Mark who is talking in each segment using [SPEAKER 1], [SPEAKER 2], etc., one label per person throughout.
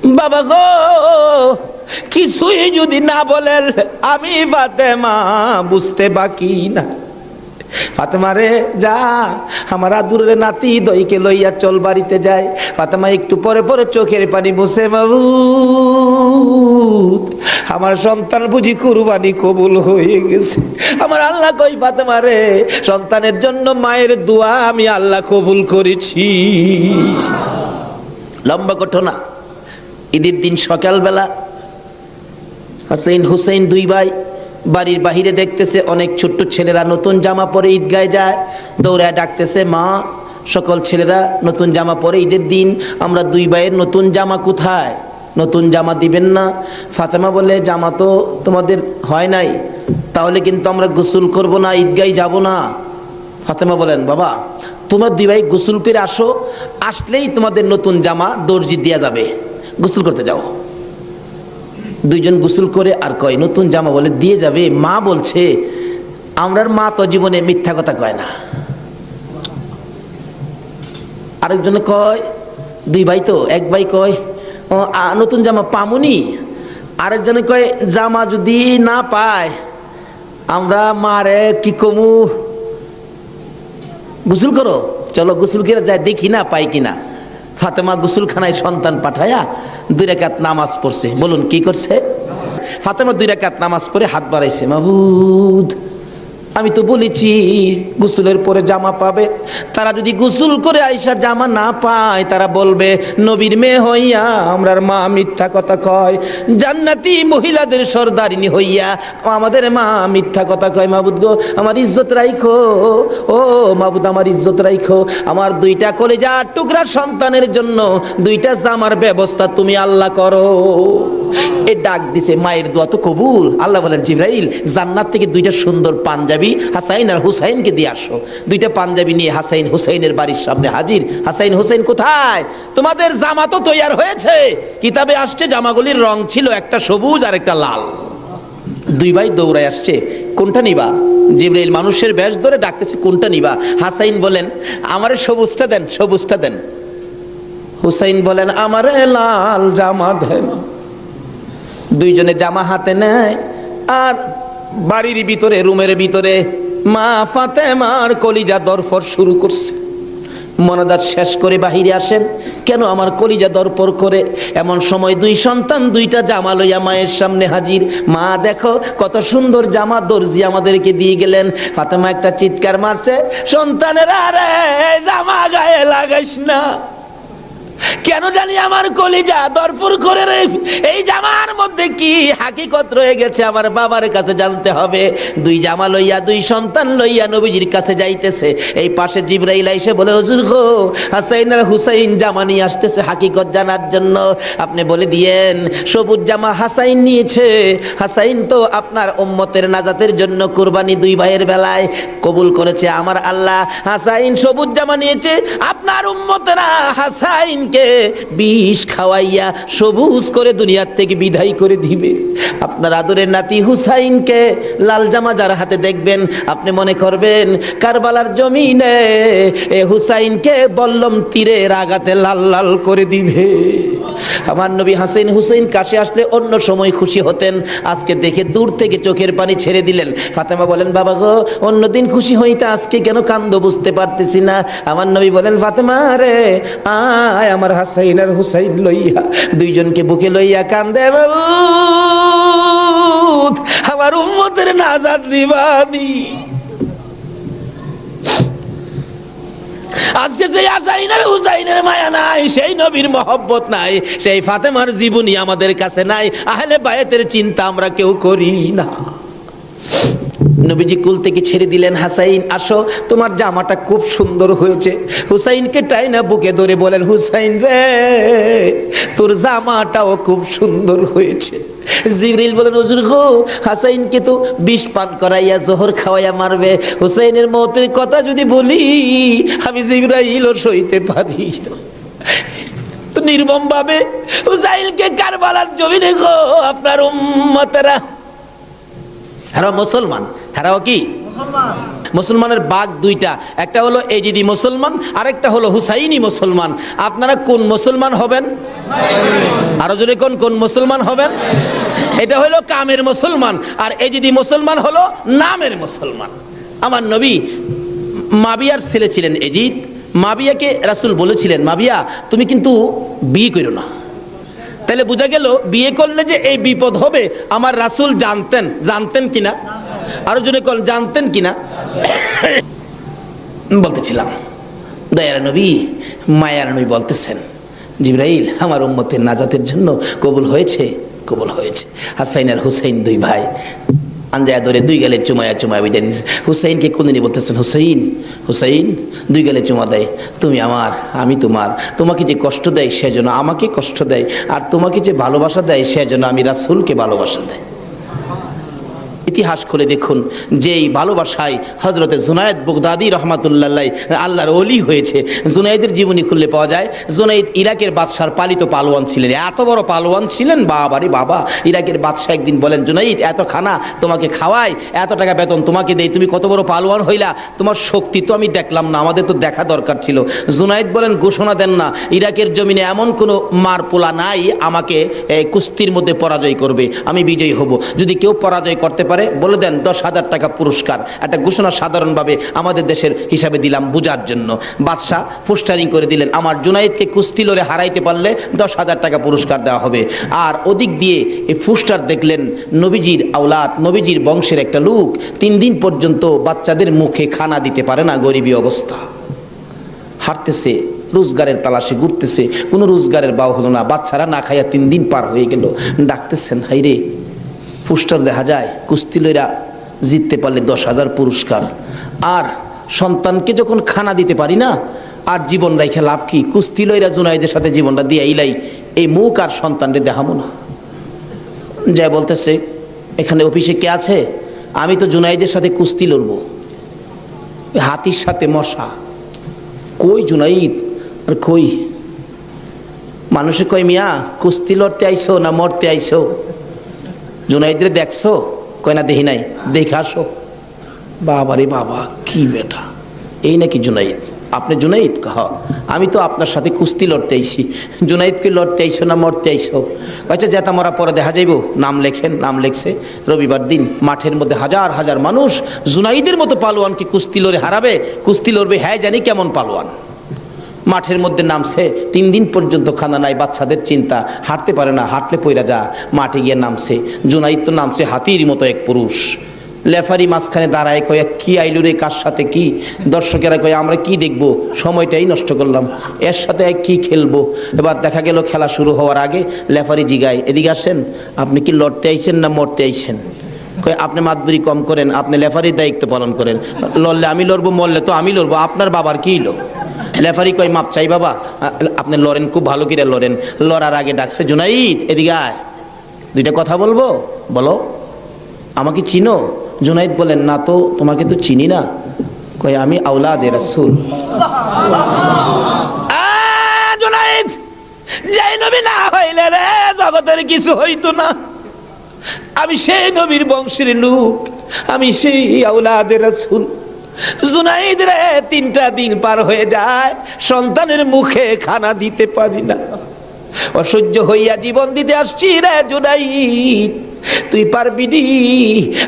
[SPEAKER 1] বাবা গো, কিছুই যদি না বলেন আমি ফাতেমা বুঝতে বাকি না। ফাতেমা রে যা, আমার আদুরের নাতি দইকে লইয়া চল বাড়িতে যায়। ফাতেমা একটু পরে পরে চোখের পানি মুছে, মাবুদ আমার সন্তান বুঝি কুরবানি কবুল হয়ে গেছে। আমার আল্লাহ কই ফাতেমা রে, সন্তানের জন্য মায়ের দোয়া আমি আল্লাহ কবুল করেছি। লম্বা ঘটনা। ঈদের দিন সকালবেলা হাসাইন হুসাইন দুই ভাই বাড়ির বাহিরে দেখতেছে অনেক ছোট্ট ছেলেরা নতুন জামা পরে ঈদগায় যায়। দৌড়ায় ডাকতেছে, মা সকল ছেলেরা নতুন জামা পরে, ঈদের দিন আমরা দুই ভাইয়ের নতুন জামা কোথায়? নতুন জামা দিবেন না? ফাতেমা বলে, জামা তো তোমাদের হয় নাই, তাহলে কিন্তু আমরা গোসল করব না, ঈদগায় যাব না। ফাতেমা বলেন, বাবা তোমরা দুই ভাই গোসল করে আসো, আসলেই তোমাদের নতুন জামা দর্জি দেয়া যাবে, গোসল করতে যাও। দুইজন গোসল করে আর কয় নতুন জামা, বলে দিয়ে যাবে। মা বলছে, আমরার মা তো জীবনে মিথ্যা কথা কয় না। আরেকজনে কয়, দুই ভাই তো, এক ভাই কয় নতুন জামা পামুনি, আরেকজনে কয় জামা যদি না পায় আমরা মারে কি কমু, গোসল করো, চলো গোসল করে যায় দেখি না পাই কিনা। ফাতেমা গোসলখানায় সন্তান পাঠায়া 2 রাকাত নামাজ পড়ছে। বলুন কি করছে? ফাতেমা 2 রাকাত নামাজ পড়ে হাত বাড়াইছে, মাবুদ আমি তো বলেছি গোসলের পরে জামা পাবে, তারা যদি গোসল করে আইসা জামা না পায় তারা বলবে নবীর মেয়ে হইয়া আমরার মা মিথ্যা কথা কয়, জান্নাতি মহিলাদের সর্দারিনী হইয়া আমাদের মা মিথ্যা কথা কয়। মাবুদ গো আমার ইজ্জত রাইখো, ও মাবুদ আমার ইজ্জত রাইখো, আমার 2টা কলিজার টুকরা সন্তানের জন্য 2টা জামার ব্যবস্থা তুমি আল্লাহ করো। এ ডাক দিছে, মায়ের দোয়া তো কবুল। আল্লাহ বলেন, জিবরাইল জান্নাত থেকে 2টা সুন্দর পাঞ্জাবি হাসাইন আর হুসাইনকে দিয়ে আসো। 2টা পাঞ্জাবি নিয়ে হাসাইন হুসাইনের বাড়ির সামনে হাজির। হাসাইন হুসাইন কোথায়? তোমাদের জামা তো তৈয়ার হয়েছে। কিতাবে আসছে জামাগুলির রং ছিল একটা সবুজ আর একটা লাল। 2 ভাই দৌড়ায় আসছে, কোনটা নিবা? জিবরাইল মানুষের বেশ ধরে ডাকতেছে, কোনটা নিবা? হাসাইন বলেন, আমারে সবুজটা দেন, সবুজটা দেন। হুসাইন বলেন, আমারে লাল জামা দেন। 2 জনে জামা হাতে নেয় আর বাড়ির ভিতরে রুমের ভিতরে মা ফাতেমার কলিজা দরফর শুরু করছে। মনাদার শেষ করে বাহিরে আসেন, কেন আমার কলিজা দরপর করে? এমন সময় 2 সন্তান 2টা জামা লইয়া মায়ের সামনে হাজির। মা দেখো কত সুন্দর জামা দর্জি আমাদেরকে দিয়ে গেলেন। ফাতেমা একটা চিৎকার মারছে, সন্তানেরা রে জামা গায়ে লাগাইস না, কেন জানি আমার কলিজা দরপুর করে রে, এই জামার মধ্যে কি হাকিকত রয়ে গেছে আমার বাবার কাছে জানতে হবে। 2 জামা লইয়া 2 সন্তান লইয়া নবীজির কাছে যাইতেছে। এই পাশে জিবরাইল এসে বলে, হুজুর গো হাসাইন আর হুসাইন জামা নিয়ে আসতেছে হাকিকত জানার জন্য, আপনি বলে দিয়েন সবুজ জামা হাসাইন নিয়েছে। হাসাইন তো আপনার উম্মতের নাজাতের জন্য কুরবানি 2 ভাইয়ের বেলায় কবুল করেছে আমার আল্লাহ। হাসাইন সবুজ জামা নিয়েছে, আপনার উম্মতেরা হাসাইন বিষ খাওয়াইয়া সবুজ করে দুনিয়ার থেকে বিদায় করে দিবে। আপনার আদরের নাতি হুসাইনকে লাল জামা যার হাতে দেখবেন আপনি মনে করবেন কারবালার জমিনে এ হুসাইনকে বল্লম তীরের আঘাতে লাল লাল করে দিবে। আমার নবী হাসাইন হুসাইন কাছে আসলে অন্য সময় খুশি হতেন, আজকে দেখে দূর থেকে চোখের পানি ছেড়ে দিলেন। ফাতেমা বলেন, বাবা গো অন্যদিন খুশি হইতে আজকে কেন কান্দ বুঝতে পারতেছি না। আমার নবী বলেন, ফাতেমা রে আয় আমার হাসাইন আর হুসাইন লইয়া, 2 জনকে বুকে লইয়া কান্দে, মাবুদ আমার উম্মতের নাজাত দিবানি। আজকে সেই হাসাইন আর হুসাইনের মায়া নাই, সেই নবীর মহব্বত নাই, সেই ফাতেমার জীবনী আমাদের কাছে নাই, আহলে বায়াতের চিন্তা আমরা কেউ করি না। নবীজি কুল থেকে ছেড়ে দিলেন, হাসাইন আসো তোমার জামাটা খুব সুন্দর হয়েছে। হুসাইনকে টাইনা বুকে ধরে বলেন, হুসাইন রে তোর জামাটাও খুব সুন্দর হয়েছে। জিবরিল বলেন, হুজুর গো হাসাইনকে তো বিষ পান করাইয়া জোহর খাওয়াইয়া মারবে, হুসাইনের মওতের কথা যদি বলি আমি জিবরাইলও সইতে পারি না। তো নির্মম ভাবে হুসাইনকে কারবালার জমিনে গো আপনার উম্মতেরা, হারা মুসলমান, হারাও কি মুসলমানের বাঘ 2টা, একটা হলো এজিদি মুসলমান আর একটা হলো হুসাইনি মুসলমান। আপনারা কোন মুসলমান হবেন? আরো জোরে কোন কোন মুসলমান হবেন? এটা হলো কামের মুসলমান, আর এই যদি মুসলমান হলো নামের মুসলমান। আমার নবী মাবিয়ার ছেলে ছিলেন এজিদ। মাবিয়াকে রাসূল বলেছিলেন, মাবিয়া তুমি কিন্তু বিয়ে করো না। তাহলে বোঝা গেল বিয়ে করলে যে এই বিপদ হবে আমার রাসূল জানতেন। জানতেন কিনা? আরো জোরে কোন জানতেন কিনা? বলতেছিলাম দয়ার নবী, মায়ার নবী বলতেছেন, জিবরাইল আমার উম্মতের নাজাতের জন্য কবুল হয়েছে, কবুল হয়েছে। হাসাইন আর হুসাইন দুই ভাই আঞ্জায়া ধরে দুই গালে চুমায়া চুমায়া বিদায় দিয়েছে। হুসাইনকে কোনদিনই বলতেছেন, হুসাইন হুসাইন, দুই গালে চুমা দেয়, তুমি আমার আমি তোমার। তোমাকে যে কষ্ট দেয় সেজন্য আমাকে কষ্ট দেয়, আর তোমাকে যে ভালোবাসা দেয় সেজন্য আমি রাসূলকে ভালোবাসা দেয়। ইতিহাস খুলে দেখুন, যেই ভালোবাসায় হযরতে জুনায়েদ বাগদাদী রহমাতুল্লাহ আল্লাহর ওলি হয়েছে। জুনায়েদের জীবনী খুললে পাওয়া যায়, জুনায়েদ ইরাকের বাদশার পালিত পালোয়ান ছিলেন। এত বড় পালোয়ান ছিলেন, বাবারে বাবা। ইরাকের বাদশাহ একদিন বলেন, জুনায়েদ এত খানা তোমাকে খাওয়াই, এত টাকা বেতন তোমাকে দেই, তুমি কত বড় পালোয়ান হইলা, তোমার শক্তি তো আমি দেখলাম না, আমাদের তো দেখা দরকার ছিল। জুনায়েদ বলেন, ঘোষণা দেন না, ইরাকের জমিনে এমন কোনো মারপোলা নাই আমাকে কুস্তির মধ্যে পরাজয় করবে, আমি বিজয়ী হব। যদি কেউ পরাজয় করতে পারে বলে দেন 10,000 টাকা পুরস্কার। একটা ঘোষণা সাধারণভাবে আমাদের দেশের হিসাবে দিলাম বুঝার জন্য। বাদশাহ পোস্টারিং করে দিলেন, আমার জুনায়েদকে কুস্তি লড়ে হারাইতে পারলে 10,000 টাকা পুরস্কার দেওয়া হবে। আর ওদিক দিয়ে এই পোস্টার দেখলেন নবীজির আওলাদ, নবীজির বংশের একটা লোক 3 দিন পর্যন্ত বাচ্চাদের মুখে খানা দিতে পারে না, গরিবী অবস্থা, হাঁটতেছে, রোজগারের তালাশে ঘুরতেছে, কোনো রোজগারের বাও হলো না, বাচ্চারা না খাইয়া 3 দিন পার হয়ে গেল। ডাকতেছেন, হাইরে পোস্টার দেখা যায় কুস্তি লইরা জিততে পারলে 10,000 পুরস্কার, আর সন্তানকে যখন খানা দিতে পারি না, আর জীবন রাইখা লাভ কি? কুস্তি লইরা জুনায়েদের সাথে জীবনটা দিয়ে ইলাই, এই মুখ আর সন্তানরে দেখাবো না। যা বলতেছে, এখানে অফিসে কে আছে? আমি তো জুনায়েদের সাথে কুস্তি লড়বো, হাতির সাথে মশা। কই জুনায়েদ? আর কই? মানুষে কয়, মিয়া কুস্তি লড়তে আইছো না মরতে আইছো? জুনায়েদরে দেখছো? কয় না দেখি নাই। দেখে আসো। বাবারে বাবা, কি বেটা, এই নাকি জুনায়েদ? আপনি জুনায়েদ? কহ, আমি তো আপনার সাথে কুস্তি লড়তে আইছি। জুনায়েদকে লড়তে আইছো না মরতে আইছো? আচ্ছা যেতা মরা পরে দেখা যাইব, নাম লেখেন। নাম লেখছে। রবিবার দিন মাঠের মধ্যে হাজার হাজার মানুষ জুনায়েদের মতো পালোয়ান কি কুস্তি লড়ে হারাবে? কুস্তি লড়বে, হ্যাঁ জানি কেমন পালোয়ান। মাঠের মধ্যে নামছে, 3 দিন পর্যন্ত খানা নাই, বাচ্চাদের চিন্তা, হাঁটতে পারে না, হাঁটলে পইরা যা। মাঠে গিয়ে নামছে, জুনায়েদ তো নামছে হাতির মতো এক পুরুষ। লেফারি মাঝখানে দাঁড়ায়, কয় কি আইলু রে, কার সাথে কি? দর্শকেরা কয় আমরা কি দেখবো, সময়টাই নষ্ট করলাম, এর সাথে কি খেলবো। এবার দেখা গেল খেলা শুরু হওয়ার আগে লেফারি জিগায়, এদিকে আসেন, আপনি কি লড়তে আইছেন না মরতে আইছেন? কয় আপনি মাতবুরি কম করেন, আপনি লেফারির দায়িত্ব পালন করেন। লড়লে আমি লড়বো, মরলে তো আমি লড়বো, আপনার বাবার কি লো? লেফারি কয় মাপ চাই বাবা, আপনি লড়েন, খুব ভালো করে লড়েন। লড়ার আগে ডাকছে, জুনায়েদ এদিকে আয়, 2টা কথা বলবো, বলো। আমাকে চিনো? জুনায়েদ বলেন, না তো, তোমাকে তো চিনি না। কয় আমি আওলাদে রাসূল। জুনায়েদ, যেই নবী না হইলে রে জগতের কিছু হইতো না। আমি সেই নবীর বংশের লোক, আমি সেই আওলাদে রাসূল। জুনায়েদ রে 3টা দিন পার হয়ে যায়, সন্তানের মুখে খানা দিতে পারি না, অসহ্য হইয়া জীবন দিতে আসছি রে জুনায়েদ। তুই পারবি নি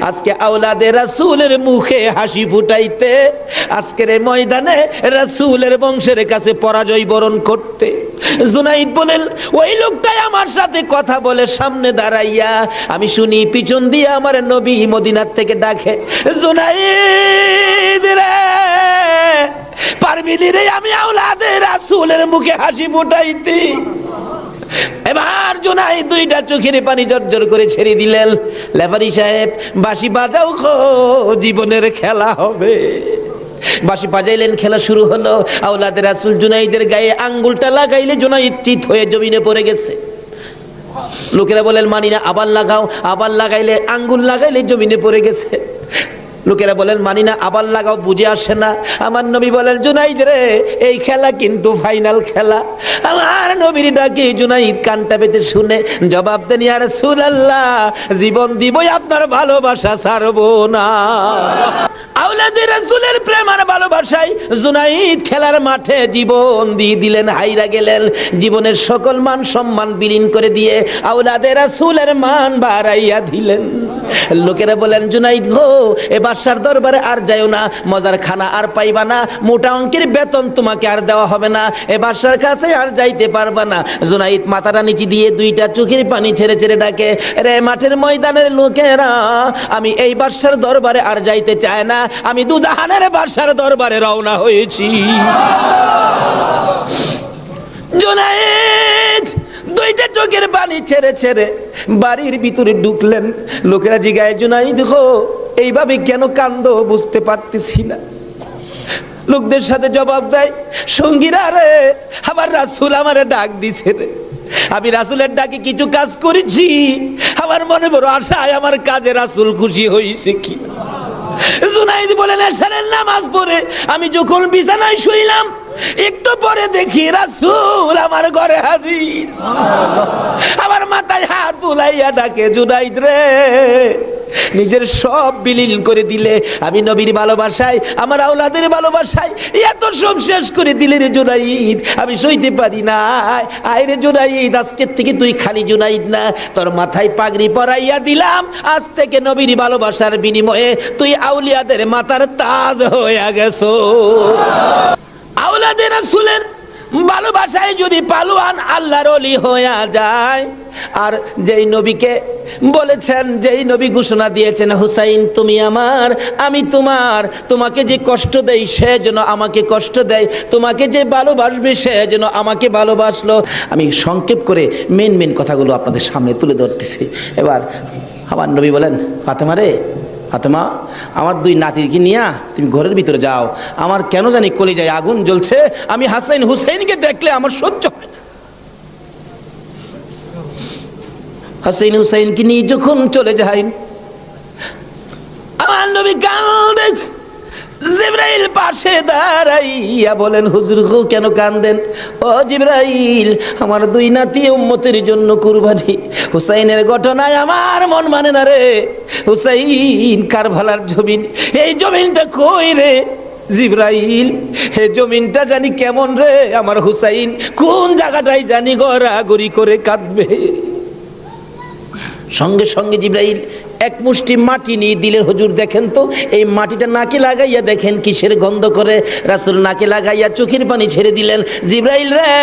[SPEAKER 1] আজকে আওলাদে রাসূলের মুখে হাসি ফুটাইতে, আজকের এই ময়দানে রাসূলের বংশের কাছে পরাজয় বরণ করতে? জুনায়েদ বলেন, ওই লোকটাই আমার সাথে কথা বলে সামনে দাঁড়াইয়া, আমি শুনি পিছন দিয়ে আমার নবী মদিনার থেকে ডাকে, জুনায়েদ রে পারবি নি রে আমি আওলাদে রাসূলের মুখে হাসি ফুটাইতে? এবার জুনায়েদ 2টা চোখের পানি জর্জর করে ছেড়ে দিলেন। লেফারি সাহেব, বাঁশি বাজাও খো, জীবনের খেলা হবে। বাঁশি বাজাইলেন, খেলা শুরু হলো। আওলাদে রাসূল জুনায়েদের গায়ে আঙ্গুলটা লাগাইলে জুনায়েদ চিত হয়ে জমিনে পড়ে গেছে। লোকেরা বলেন মানি না, আবার লাগাও। আবার লাগাইলে, আঙ্গুল লাগাইলে জমিনে পড়ে গেছে। লোকেরা বলেন মানি না, আবার লাগাও, বুঝে আসে না। আমার নবী বলেন, জুনায়েদ রে এই খেলা কিন্তু ফাইনাল খেলা। আমার নবীর ডাকে জুনায়েদ কানটা পেতে শুনে জবাব দেন, ইয়া রাসূলুল্লাহ, জীবন দিবই আপনার ভালোবাসা ছাড়বো না। আওলাদে রাসূলের প্রেম আর ভালোবাসায় জুনাইদ খেলার মাঠে জীবন দিয়ে দিলেন, হাইরা গেলেন। জীবনের সকল মান সম্মান বিলীন করে দিয়ে আওলাদে রাসূলের মান বাড়াইয়া দিলেন। লোকেরা বলেন, জুনাইদ গো, এ বাদশার দরবারে আর যাইও না, মজার খানা আর পাইবা না, মোটা অঙ্কের বেতন তোমাকে আর দেওয়া হবে না, এ বাদশার কাছে আর যাইতে পারবা না। জুনাইদ মাথাটা নিচে দিয়ে দুইটা চোখের পানি ছেড়ে ছেড়ে ডাকে, রে মাঠের ময়দানের লোকেরা, আমি এই বাদশার দরবারে আর যাইতে চাই না, আমি দুজাহানের বাদশার দরবারে রওনা হয়েছি। জুনাইদ দুইটা চোখের পানি ছেড়ে ছেড়ে বাড়ির ভিতরে ঢুকলেন। লোকেরা জিগায়, জুনাইদ গো, এইভাবে কেন কান্দো বুঝতে পারতেছি না। লোকদের সাথে জবাব দেয়, সঙ্গীরা রে, আমার রাসূল আমারে ডাক দিছে রে, আমি রাসূলের ডাকে কিছু কাজ করেছি, আমার মনে বড় আশায় আমার কাজে রাসূল খুশি হয়েছে কি। জুনাইদ বলেন, এশারের নামাজ পড়ে আমি যখন বিছানায় শুইলাম, একটু পরে দেখি রাসূল আমার ঘরে হাজির। আমার মাথায় হাত বুলাইয়া ডাকে, জুনাইদ রে, নিজের সব বিলীন করে দিলে, আমি নবীর ভালোবাসায়, আমার আওলাদের ভালোবাসায় এত সব শেষ করে দিলে রে জুনাইদ, আমি সইতে পারি না। আয় রে জুনাইদ, আজকের থেকে তুই খালি জুনাইদ না, তোর মাথায় পাগড়ি পরাইয়া দিলাম, আজ থেকে নবীর ভালোবাসার বিনিময়ে তুই আউলিয়াদের মাথার তাজ হয়ে গেছো। আওলাদের রাসূলের ভালোবাসায় যদি পালোয়ান আল্লাহর ওলি হয়ে যায়, আর যেই নবীকে বলেছেন, যেই নবী ঘোষণা দিয়েছেন, হুসাইন তুমি আমার, আমি তোমার, তোমাকে যে কষ্ট দেই সে যেন আমাকে কষ্ট দেয়, তোমাকে যে ভালোবাসবে সে যেন আমাকে ভালোবাসলো। আমি সংক্ষেপ করে মেন কথাগুলো আপনাদের সামনে তুলে ধরতেছি। এবার আমার নবী বলেন, ফাতেমা রে, ফাতেমা, আমার দুই নাতিকে নিয়ে তুমি ঘরের ভিতরে যাও, আমার কেন জানি কলিজায় আগুন জ্বলছে, আমি হাসান হুসাইনকে দেখলে আমার সহ্য হয় না। হাসান হুসাইনকে নিয়ে যখন চলে যাই, আমার নবী কাঁদে। জিবরাইল পাশে দাঁড়াইয়া বলেন, হুজুর গো, কেন কাঁদেন? ও জিবরাইল, আমার দুই নাতি উম্মতের জন্য কুরবানি, হুসাইনের ঘটনায় আমার মন মানে না রে। হুসাইন কারবালার জমিন, এই জমিনটা কই রে জিবরাইল? হে জমিনটা জানি কেমন রে, আমার হুসাইন কোন জায়গাটাই জানি গড়াগড়ি করে কাঁদবে। সঙ্গে সঙ্গে জিবরাইল এক মুষ্টি মাটি নিয়ে দিলেন, হুজুর দেখেন তো, এই মাটিটা নাকে লাগাইয়া দেখেন কিসের গন্ধ করে। রাসূল নাকে লাগাইয়া চোখের পানি ছেড়ে দিলেন, জিবরাইল রে,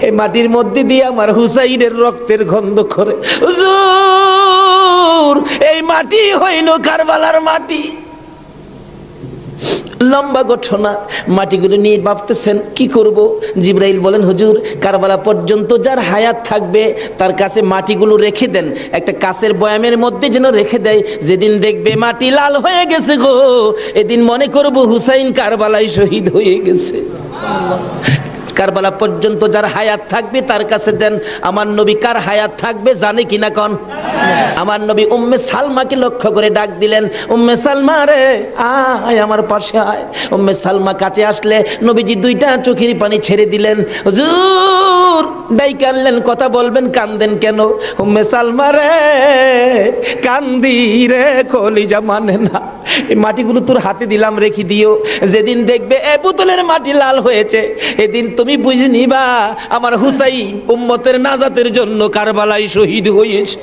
[SPEAKER 1] এই মাটির মধ্যে দিয়ে আমার হুসাইনের রক্তের গন্ধ করে। হুজুর, এই মাটি হইল কারবালার মাটি। লম্বা ঘটনা, মাটিগুলো নিয়ে ভাবতেছেন কি করব। জিবরাইল বলেন, হুজুর, কারবালা পর্যন্ত যার হায়াত থাকবে তার কাছে মাটিগুলো রেখে দেন, একটা কাচের বয়ামের মধ্যে যেন রেখে দেয়। যেদিন দেখবে মাটি লাল হয়ে গেছে গো, এদিন মনে করব হুসাইন কারবালায় শহীদ হয়ে গেছে। কারবালা পর্যন্ত যার হায়াত থাকবে তার কাছে দেন। আমার নবী কার হায়াত থাকবে জানে কিনা কোন? আমার নবী উম্মে সালমাকে লক্ষ্য করে ডাক দিলেন, উম্মে সালমা রে, আয় আমার পাশে আয়। উম্মে সালমা কাছে আসলে নবীজি দুইটা চোখের পানি ছেড়ে দিলেন। হুজুর ডাইকে আনলেন, কথা বলবেন, কান্দেন কেন? উম্মে সালমা রে, কান্দি রে, কলিজা মানে না, এই মাটিগুলো তোর হাতে দিলাম, রেখে দিও। যেদিন দেখবে এ বোতলের মাটি লাল হয়েছে, এদিন তুমি বুঝে নিবা আমার হুসাইন উম্মতের নাজাতের জন্য কারবালায় শহীদ হয়েছে।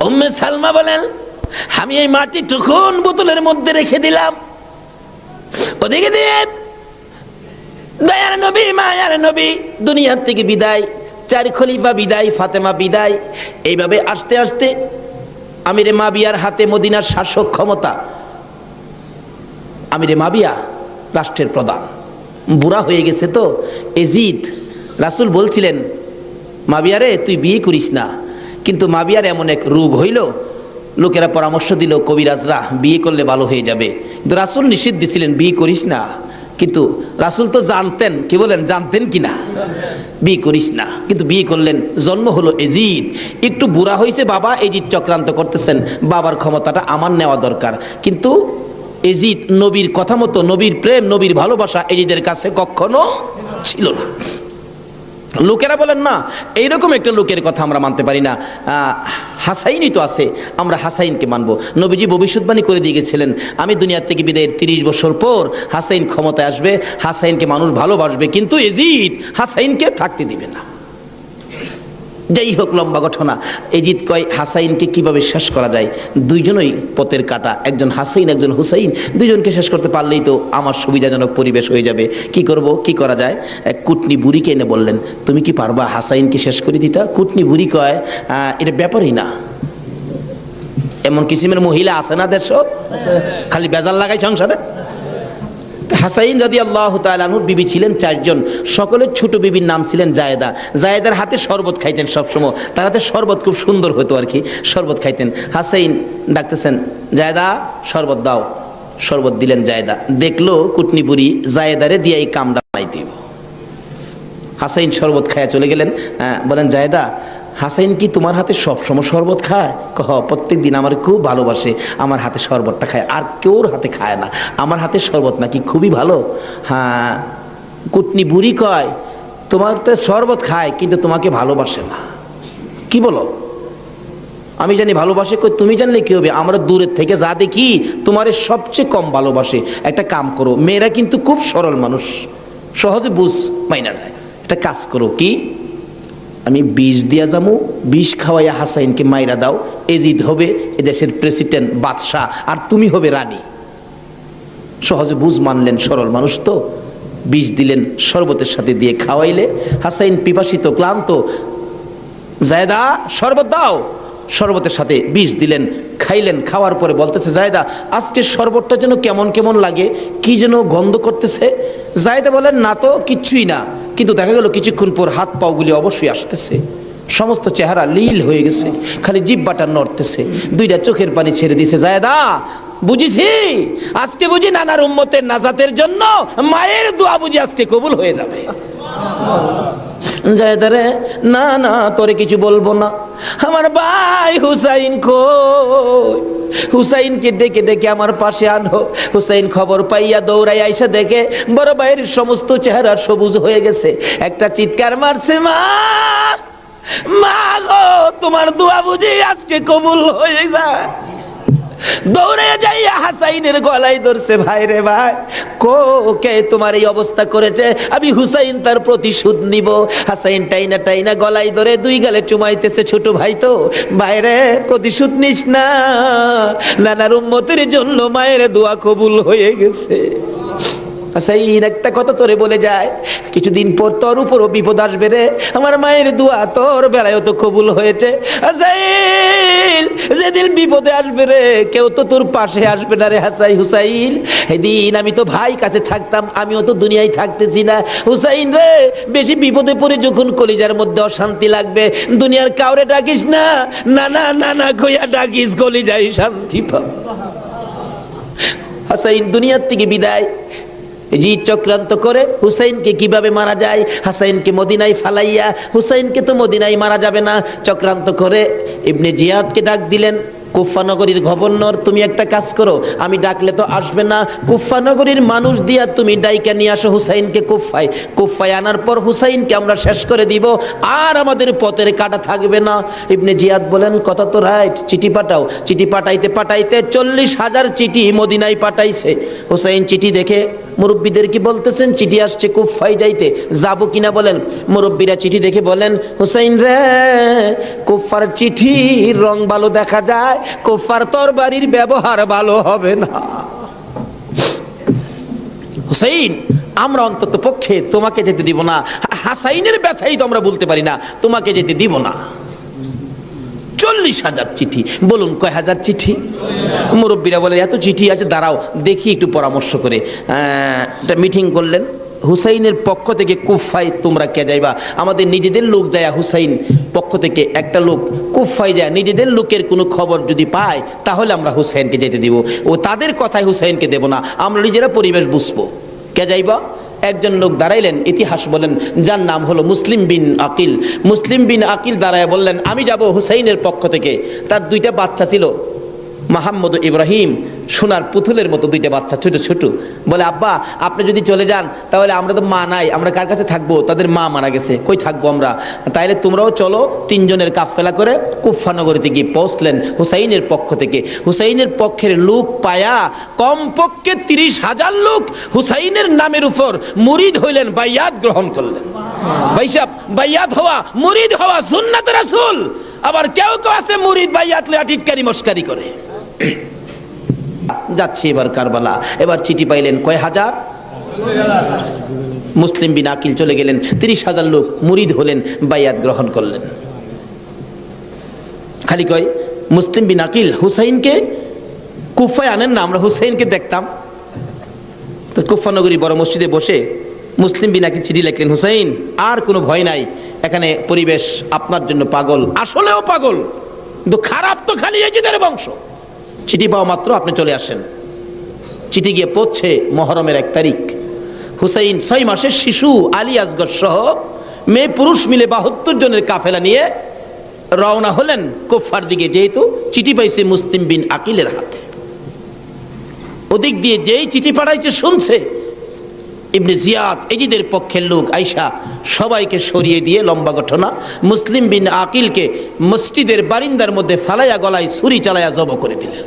[SPEAKER 1] উম্মে সালমা বলেন, আমি এই মাটি তখন বোতলের মধ্যে রেখে দিলাম। ওদিকে দিয়ে দয়ার নবী, মায়ার নবী দুনিয়ার থেকে বিদায়, চার খলিফা বিদায়, ফাতেমা বিদায়। এইভাবে আস্তে আস্তে আমিরে মাবিয়ার হাতে মদিনার শাসক ক্ষমতা। আমিরে মাবিয়া রাষ্ট্রের প্রধান, বুড়া হয়ে গেছে তো এজিদ। রাসূল বলছিলেন, মাবিয়ারে তুই বিয়ে করিস না, কিন্তু মাবিয়ার এমন এক রূপ হইল, লোকেরা পরামর্শ দিল কবিরাজরা বিয়ে করলে ভালো হয়ে যাবে, কিন্তু রাসূল নিষেধ দিছিলেন বিয়ে করিস না। কিন্তু রাসূল তো জানতেন, কি বলেন, জানতেন কিনা, বিয়ে করিস না, কিন্তু বিয়ে করলেন। জন্ম হলো এজিদ, একটু বুড়া হয়েছে বাবা, এজিদ চক্রান্ত করতেছেন, বাবার ক্ষমতাটা আমার নেওয়া দরকার। কিন্তু এজিদ নবীর কথা মতো, নবীর প্রেম, নবীর ভালোবাসা এজিদের কাছে কখনো ছিল না। লোকেরা বলেন না, এইরকম একটা লোকের কথা আমরা মানতে পারি না। হাসাইনই তো আছে, আমরা হাসাইনকে মানবো। নবীজি ভবিষ্যৎবাণী করে দিয়ে গেছিলেন, আমি দুনিয়ার থেকে বিদায়ের 30 বছর পর হাসাইন ক্ষমতায় আসবে, হাসাইনকে মানুষ ভালোবাসবে, কিন্তু এজিদ হাসাইনকে থাকতে দিবে না। যাই হোক, লম্বা ঘটনা। এজিদ কয় হাসাইনকে কিভাবে শেষ করা যায়, দুইজনই পথের কাটা, একজন হাসাইন একজন হুসাইন, দুইজনকে শেষ করতে পারলেই তো আমার সুবিধাজনক পরিবেশ হয়ে যাবে। কি করব, কি করা যায়? এক কুটনি বুড়িকে এনে বললেন, তুমি কি পারবা হাসাইনকে শেষ করে দিতা? কুটনি বুড়ি কয়, এটা ব্যাপারই না। এমন কিসিমের মহিলা আছে না দেশ, খালি বেজাল লাগাই সংসারে। হাসাইন রাদিয়াল্লাহু তাআলা আনহুর বিবি ছিলেন 4 জন, সকলের ছোট বিবির নাম ছিলেন জায়েদা। জায়েদার হাতে শরবত খাইতেন সবসময়, তার হাতে শরবত খুব সুন্দর হতো আর কি, শরবত খাইতেন। হাসাইন ডাকতেছেন, জায়েদা শরবত দাও। শরবত দিলেন জায়েদা, দেখলো কুটনি বুড়ি জায়েদারে দিয়ে এই কামড়া বানাই দিব। হাসাইন শরবত খায়া চলে গেলেন। বলেন, জায়েদা হাসাইন কি তোমার হাতে সবসময় শরবত খায়? প্রত্যেক দিন আমার খুব ভালোবাসে, আমার হাতে শরবতটা খায়, আর কেউর হাতে খায় না, আমার হাতে শরবত নাকি খুবই ভালো। হ্যাঁ। কুটনি বুড়ি কয়, তোমার তো শরবত খায় কিন্তু তোমাকে ভালোবাসে না। কি বলো? আমি জানি ভালোবাসে। কই, তুমি জানলে কি হবে, আমরা দূরের থেকে যা দেখি তোমারে সবচেয়ে কম ভালোবাসে। একটা কাম করো, মেয়েরা কিন্তু খুব সরল মানুষ, সহজে বুঝ মাইনা যায়। একটা কাজ করো, কি, আমি বিষ দিয়া যামু, বিষ খাওয়াইয়া হাসাইনকে মাইরা দাও, এজিদ হবে এদেশের প্রেসিডেন্ট বাদশাহ, আর তুমি হবে রানী। সহজে বুঝ মানলেন, সরল মানুষ তো। বিষ দিলেন, শরবতের সাথে দিয়ে খাওয়াইলে হাসাইন পিপাসিত ক্লান্ত, জায়েদা শরবত দাও। শরবতের সাথে বিষ দিলেন, খাইলেন। খাওয়ার পরে বলতেছে, জায়েদা আজকে শরবতটা যেন কেমন কেমন লাগে, কি যেন গন্ধ করতেছে। জায়েদা বলেন, না তো কিচ্ছুই না, কিন্তু দেখা গেল কিছুক্ষণ পর হাত পাগুলি অবশ্যই আসতেছে, সমস্ত চেহারা লীল হয়ে গেছে, খালি জিহ্বাটা নড়তেছে, 2টা চোখের পানি ছেড়ে দিছে। জায়েদা বুঝিছি, আজকে বুঝি নানার উম্মতের নাজাতের জন্য মায়ের দোয়া বুঝি আজকে কবুল হয়ে যাবে। জায়েদা রে, না না তোরে কিছু বলবো না, আমার ভাই হুসাইন কই? হুসাইনকে ডেকে ডেকে আমার পাশে আনো। হুসাইন খবর পাইয়া দৌড়াই আইসা দেখে বড় ভাইয়ের সমস্ত চেহারা সবুজ হয়ে গেছে। একটা চিৎকার মারছে, মা মা গো, তোমার দোয়া বুঝি আজকে কবুল হয়ে যায়। দৌড়ে যাইয়া হাসাইনের গলায় ধরছে, ভাই রে ভাই, কে তোমার এই অবস্থা করেছে? আমি হুসাইন তার প্রতিশোধ নিব। হাসাইন টাইনা টাইনা গলায় ধরে 2 গালে চুমাইতেছে, ছোট ভাই তো, ভাইরে প্রতিশোধ নিস না, নানার উম্মতের জন্য মায়ের দোয়া কবুল হয়ে গেছে। হাসাইন একটা কথা তোরে বলে যায়, কিছুদিন পর তোর উপরও বিপদ আসবে রে, আমার মায়ের দোয়া তোর বেলায় তো কবুল হয়েছে। হাসাইন যেদিন বিপদে আসবে রে, কেউ তো তোর পাশে আসবে না রে হুসাইন। এদিন আমি তো ভাই কাছে থাকতাম, আমিও তো দুনিয়ায় থাকতেছি না। হুসাইন রে, বেশি বিপদে পড়ে যখন কলিজার মধ্যে অশান্তি লাগবে, দুনিয়ার কাউরে ডাকিস না, নানা নানা কইয়া ডাকিস, কলিজায় শান্তি পাবে। হাসাইন দুনিয়ার থেকে বিদায়। এজিদ চক্রান্ত করে হুসাইনকে কিভাবে মারা যায়, হাসাইনকে মদিনায় ফালাইয়া, হুসাইনকে তো মদিনায় মারা যাবে না, চক্রান্ত করে ইবনে জিয়াদকে ডাক দিলেন। কুফা নগরীর গভর্নর, তুমি একটা কাজ করো, আমি ডাকলে তো আসবে না, কুফা নগরীর মানুষ দিয়া তুমি ডাইকা নিয়ে আসো হুসাইনকে কুফায়। কুফায় আনার পর হুসাইনকে আমরা শেষ করে দিব, আর আমাদের পথের কাটা থাকবে না। ইবনে জিয়াদ বলেন, কথা তো রাইট, চিঠি পাঠাও। চিঠি পাঠাইতে পাঠাইতে 40,000 চিঠি মদিনায় পাঠাইছে। হুসাইন চিঠি দেখে মুরব্বীদের কি বলতেছেন, চিঠি আসছে কুফায় যাইতে, যাবো কিনা বলেন। মুরব্বীরা চিঠি দেখে বলেন, হুসাইন রে, কুফার চিঠির রং ভালো দেখা যায়, কুফার তরবারির ব্যবহার ভালো হবে না। হুসাইন, আমরা অন্তত পক্ষে তোমাকে যেতে দিব না, হাসাইনের ব্যথাই তো আমরা বলতে পারি না, তোমাকে যেতে দিব না। 40,000 চিঠি, বলুন কয় হাজার চিঠি? মুরব্বীরা বলে, এত চিঠি আছে, দাঁড়াও দেখি একটু পরামর্শ করে। একটা মিটিং করলেন, হুসাইনের পক্ষ থেকে কুফায় তোমরা কে যাইবা? আমাদের নিজেদের লোক যায়, হুসাইন পক্ষ থেকে একটা লোক কুফায় যায়, নিজেদের লোকের কোনো খবর যদি পায় তাহলে আমরা হুসাইনকে যেতে দিব, ও তাদের কথায় হুসাইনকে দেব না, আমরা নিজেরা পরিবেশ বুঝবো। কে যাইবা? একজন লোক দাঁড়াইলেন, ইতিহাস বলেন, যার নাম হলো মুসলিম বিন আকিল। মুসলিম বিন আকিল দাঁড়ায় বললেন, আমি যাব হুসাইনের পক্ষ থেকে। তার 2টা বাচ্চা ছিল, মোহাম্মদ ইব্রাহিম সোনার পুতুলের মতো দুইটা বাচ্চা ছোট ছোট। বলে আব্বা আপনি যদি চলে যান তাহলে আমরা তো মা নাই, আমরা কার কাছে থাকবো? তাদের মা মারা গেছে, কই থাকবো আমরা? তাইলে তোমরাও চলো। তিনজনের কাফেলা করে কুফা নগরীতে গিয়ে পৌঁছলেন হুসাইনের পক্ষ থেকে। হুসাইনের পক্ষের লোক পায়া কমপক্ষে 30,000 লোক হুসাইনের নামের উপর মুরিদ হইলেন, বাইয়াত গ্রহণ করলেন। ভাইসাব, বাইয়াত হওয়া, মুরিদ হওয়া সুন্নাত রাসূল। আবার কেউ কেউ আছে মুরিদ বাইয়াত লয়া টিটকারি মস্কারি করে। যাচ্ছে এবার কারবালা। এবার চিঠি পাইলেন কয় হাজার? মুসলিম বিন আকিল চলে গেলেন, 30,000 লোক মুরিদ হলেন, বাইয়াত গ্রহণ করলেন। খালি কয় মুসলিম বিন আকিল হুসাইনকে কুফায় আনেন না, আমরা হুসাইনকে দেখতাম। তো কুফা নগরী বড় মসজিদে বসে মুসলিম বিন আকিল চিঠি লিখলেন, হুসাইন আর কোনো ভয় নাই, এখানে পরিবেশ আপনার জন্য পাগল, আসলেও পাগল, কিন্তু খারাপ তো খালি এজিদের বংশ। চিঠি পাওয়া মাত্র আপনি চলে আসেন। চিঠি গিয়ে পৌঁছে মহরমের 1 তারিখ। হুসাইন 6 মাসের শিশু আলী আসগর সহ মেয়ে পুরুষ মিলে 72 জনের কাফেলা নিয়ে রওনা হলেন কুফার দিকে, যেহেতু চিঠি পাইছে মুসলিম বিন আকিলের হাতে। ওদিক দিয়ে যেই চিঠি পাঠাইছে শুনছে ইবনে জিয়াদ এজিদের পক্ষের লোক আইসা সবাইকে সরিয়ে দিয়ে, লম্বা ঘটনা, মুসলিম বিন আকিলকে মসজিদের বারিন্দার মধ্যে ফালাইয়া গলায় ছুরি চালাইয়া জব করে দিলেন।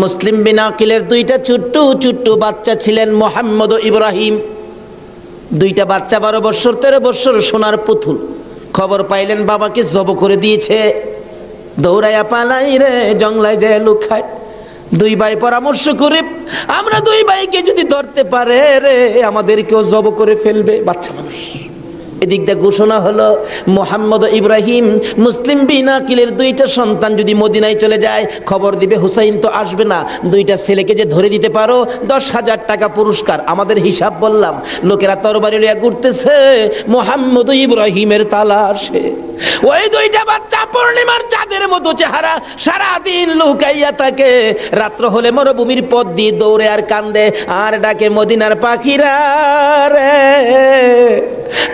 [SPEAKER 1] মুসলিম বিন আকিলের 2টা ছোট্ট ছোট্ট বাচ্চা ছিলেন, মোহাম্মদ ও ইব্রাহিম। 2টা বাচ্চা 12 বছর 13 বছর, সোনার পুতুল। খবর পাইলেন বাবাকে জব করে দিয়েছে। দৌড়াইয়া পালাই রে, জঙ্গলায় যায় লুকায়। 2 ভাই পরামর্শ করে, আমরা 2 ভাইকে যদি ধরতে পারে রে আমাদেরকেও জব করে ফেলবে, বাচ্চা মানুষ। এদিক দিয়ে ঘোষণা হলো মোহাম্মদ ইব্রাহিম মুসলিম বিন আকিলের 2টা সন্তান যদি মদিনায় চলে যায় খবর দিবে, হুসাইন তো আসবে না, 2টা ছেলেকে যে ধরে দিতে পারো 10,000 টাকা পুরস্কার। আমাদের হিসাব বললাম, লোকেরা তরবারি লইয়া ঘুরতেছে মোহাম্মদ ইব্রাহিমের তালাশে। ওই 2টা বাচ্চা পূর্ণিমার চাঁদের মতো চেহারা, সারাদিন লুকাইয়া থাকে। রাত্র হলে মরুভূমির পথ দিয়ে দৌড়ে আর কান্দে আর ডাকে, মদিনার পাখিরা রে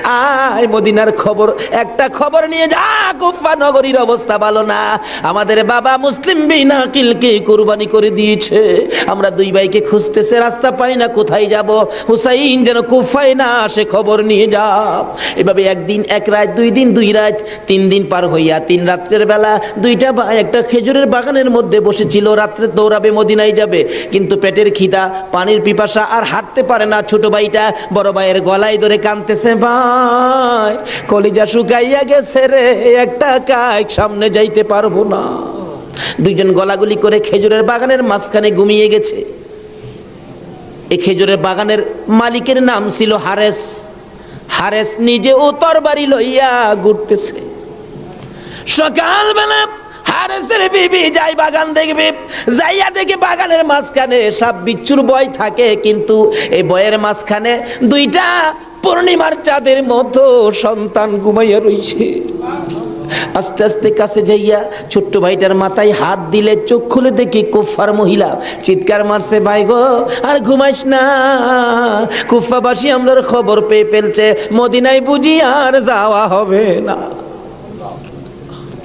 [SPEAKER 1] আয়, মদিনার খবর, একটা খবর নিয়ে যা, কুফা নগরীর অবস্থা ভালো না, আমাদের বাবা মুসলিম বিন আকিলকে কুরবানি করে দিয়েছে, আমরা 2 ভাইকে খুঁজতেছে, রাস্তা পাই না, কোথায় যাব? হুসাইন যেন কুফায় না আসে, খবর নিয়ে যা। এভাবে 1 দিন 1 রাত, 2 দিন 2 রাত, 3 দিন পার হইয়া 3 রাত্রের বেলা 2টা ভাই একটা খেজুরের বাগানের মধ্যে বসেছিল। রাত্রে দৌড়াবে, মদিনায় যাবে, কিন্তু পেটের খিদা, পানির পিপাসা, আর হাঁটতে পারে না। ছোট ভাইটা বড় ভাইয়ের গলায় ধরে কাঁদতেছে, ভাই কলিজা শুকাইয়া গেছে রে, একটা কাজ সামনে যাইতে পারবো না। 2জন গলাগুলি করে খেজুরের বাগানের মাঝখানে ঘুমিয়ে গেছে। এই খেজুরের বাগানের মালিকের নাম ছিল হারেস। হারেস নিজে ও তরবারি লইয়া ঘুরতেছে। সকালবেলা হারেসের বিবি যাই বাগান দেখবে, যাইয়া দেখে বাগানের মাঝখানে সাপ বিচ্ছুর ভয় থাকে, কিন্তু এই ভয়ের মাঝখানে 2টা পূর্ণিমার চাঁদের মতো সন্তান ঘুমাইয়া রইছে। আস্তে আস্তে কাছে যাইয়া ছোট্ট ভাইটার মাথায় হাত দিলে চোখ খুলে দেখি কুফার মহিলা। চিৎকার মারছে, ভাই গো আর ঘুমাইস না, কুফাবাসী আমরার খবর পেয়ে ফেলছে, মদিনায় বুঝি আর যাওয়া হবে না।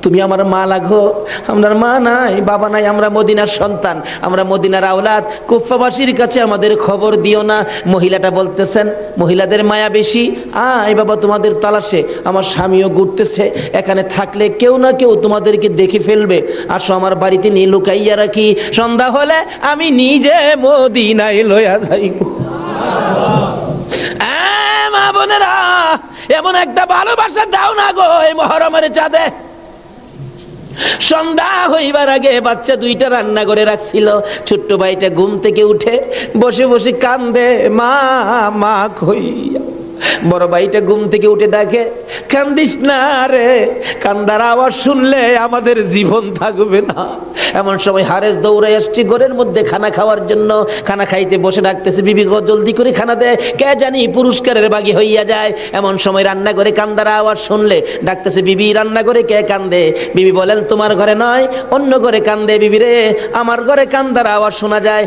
[SPEAKER 1] তুমি আমার মা লাগো, আমার মা নাই, বাবা নাই, আমরা মদিনার সন্তান, আমরা মদিনার আওলাদ, কুফাবাসীর কাছে আমাদের খবর দিও না। মহিলাটা বলতেছেন, মহিলাদের মায়া বেশি, আয় বাবা তোমাদের তালাশে, আমার স্বামীও ঘুরতেছে, এখানে থাকলে কেউ না কেউ তোমাদেরকে দেখে ফেলবে, আসো আমার বাড়িতে নিয়ে লুকাইয়া রাখি, সন্ধ্যা হলে আমি নিজে মদিনায় লইয়া যাইব। মা বোনেরা, এমন একটা ভালোবাসা দাও না গো এই মহরমের চাঁদে। সন্ধ্যা হইবার আগে বাচ্চা 2টা রান্না করে রাখছিল। ছোট্ট ভাইটা ঘুম থেকে উঠে বসে বসে কান্দে, মা মা কইয়া। বড় ভাইটা ঘুম থেকে উঠে ডাকে, কান্দিস না রে, কান্দার আওয়াজ শুনলে আমাদের জীবন থাকবে না। এমন সময় হারেস দৌড়াই আসছে ঘরের মধ্যে খানা খাওয়ার জন্য। খানা খাইতে বসে ডাকতেছে, বিবি গো জলদি করে খানা দে, কে জানি পুরস্কারের বাগি হইয়া যায়। এমন সময় রান্না করে কান্দার আওয়াজ শুনলে ডাকতেছে, বিবি রান্না করে কে কান্দে? বিবি বলেন, তোমার ঘরে নয়, অন্য ঘরে কান্দে। বিবি রে, আমার ঘরে কান্দার আওয়াজ শোনা যায়।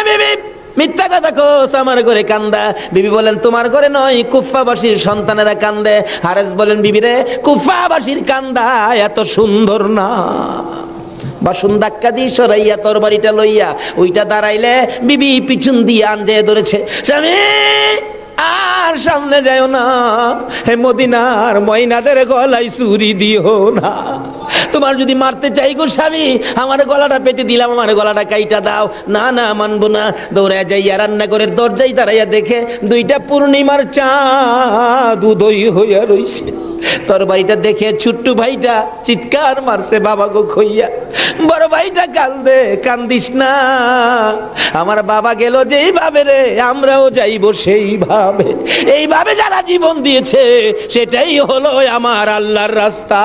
[SPEAKER 1] বিবি মিথ্যা কথা কোস, আমার ঘরে কান্দা। বিবি বলেন তোমার ঘরে নয়, কুফাবাসীর সন্তানেরা কান্দে। হারেস বলেন বিবি রে, কুফাবাসীর কান্দা এত সুন্দর না। বাসন ধাক্কা দিয়ে সরাইয়া তরবারিটা লইয়া ওইটা দাঁড়াইলে বিবি পিছন দিয়ে আঞ্জায় ধরেছে, স্বামী আর সামনে যাও না, হে মদিনার ময়নাদের গলায় ছুরি দিও না। তোমার যদি মারতে চাই গো স্বামী, আমার গলাটা পেতে দিলাম, আমার গলাটা কাইটা দাও। না না, মানবো না। দৌড়ে যাইয়া রান্নাঘরের দরজায় দাঁড়াইয়া দেখে দুইটা পূর্ণিমার চাঁদ উদয় হইয়া রইছে। তরবারিটা দেখে ছোট্ট ভাইটা চিৎকার মারছে, বাবা গো খইয়া। বড় ভাইটা কান্দে, কান্দিস না, আমার বাবা গেল যেইভাবে রে আমরাও যাইব সেইভাবে। এইভাবে যারা জীবন দিয়েছে সেটাই হলো আমার আল্লাহর রাস্তা।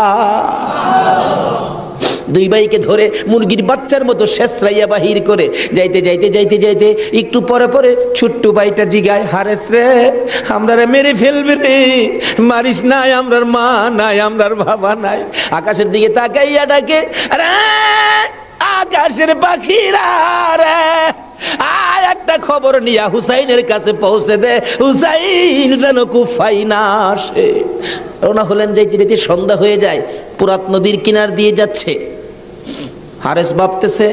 [SPEAKER 1] দুই ভাইকে ধরে মুরগির বাচ্চার মতো শেষরাইয়া বাহির করে যাইতে যাইতে যাইতে যাইতে একটু পরে পরে ছোট্ট ভাইটা জিগায়, হারেস রে আমরা মেরে ফেলবে রে, মারিস নাই, আমরার মা নাই, আমরার বাবা নাই। আকাশের দিকে তাকাইয়া ডাকে, আরে আকাশের পাখিরা রে, আয় একটা খবর নিয়া হুসাইনের কাছে পৌঁছে দে, হুসাইন যেন কুফায় না আসে। রওনা হলেন, যাইতে যাইতে সন্ধ্যা হয়ে যায়। পুরাত নদীর কিনার দিয়ে যাচ্ছে। হারেস ভাবতেছে,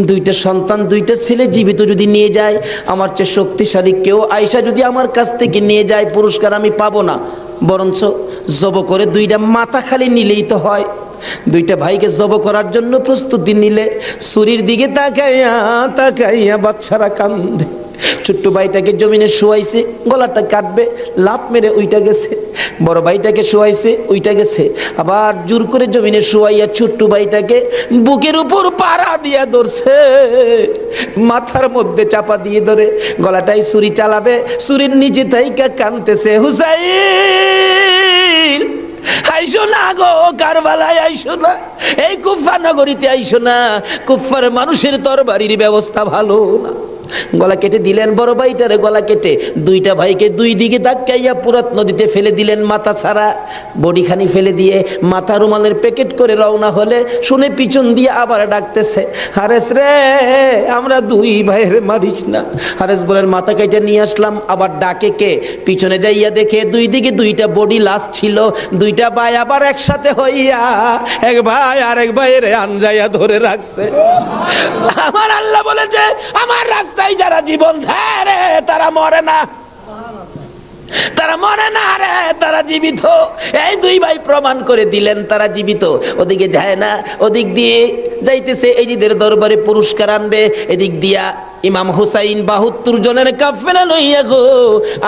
[SPEAKER 1] দুইটা সন্তান, দুইটা ছেলে জীবিত যদি নিয়ে যায়, আমার চেয়ে শক্তিশালী কেউ আয়সা যদি আমার কাছ থেকে নিয়ে যায়, পুরস্কার আমি পাবো না, বরঞ্চ জব করে দুইটা মাথা খালি নিলেই তো হয়। দুইটা ভাইকে জব করার জন্য প্রস্তুতি নিলে ছুরির দিকে তাকাইয়া তাকাইয়া বাচ্চারা কান্দে। ছোট্ট ভাইটাকে জমিনে শোয়াইছে, গলাটা কাটবে, লাফ মেরে উইটা গেছে। বড় ভাইটাকে শোয়াইছে, উইটা গেছে। আবার জোর করে জমিনে শোয়াইয়া ছোট্ট ভাইটাকে বুকের উপর পাড়া দিয়া ধরছে, মাথার মধ্যে চাপা দিয়ে ধরে গলাটাই ছুরি চালাবে, ছুরির নিচে তাইকা কানতেছে, হুসাইন আইসো না গো, কারবালায় আইসো না, এই কুফা নগরীতে আইসো না, কুফার মানুষের তরবারির ব্যবস্থা ভালো না। গলা কেটে দিলেন বড় ভাইটারে, গলা কেটে দুইটা ভাইকে দুই দিকে ধাক্কাইয়া পুরাত নদীতে ফেলে দিলেন, মাথা ছাড়া বডিখানি ফেলে দিয়ে মাথা রুমালের প্যাকেট করে রওনা হলে শুনে পিছন দিয়ে আবার ডাকতেছে, হারেস রে আমরা দুই ভাইয়ের মারিস না। হারেস বলেন মাথা কেটে নিয়ে আসলাম। আবার ডাকে কে? পিছনে যাইয়া দেখে দুই দিকে দুইটা বডি লাশ ছিল। দুইটা ভাই আবার একসাথে হইয়া এক ভাই আর এক ভাইয়ের আনজাইয়া ধরে রাখছে। আমার আল্লাহ বলেছে, আমার রাস্তায় যারা জীবন দেয় রে তারা মরে না, তারা মরে না রে, তারা জীবিত। এই দুই ভাই প্রমাণ করে দিলেন তারা জীবিত। ওদিকে যায় না, ওদিক দিয়ে যাইতেছে, এই ঈদের দরবারে পুরস্কার আনবে। এদিক দিয়া ইমাম হুসাইন 72 জনের কাফেলা লইয়া গো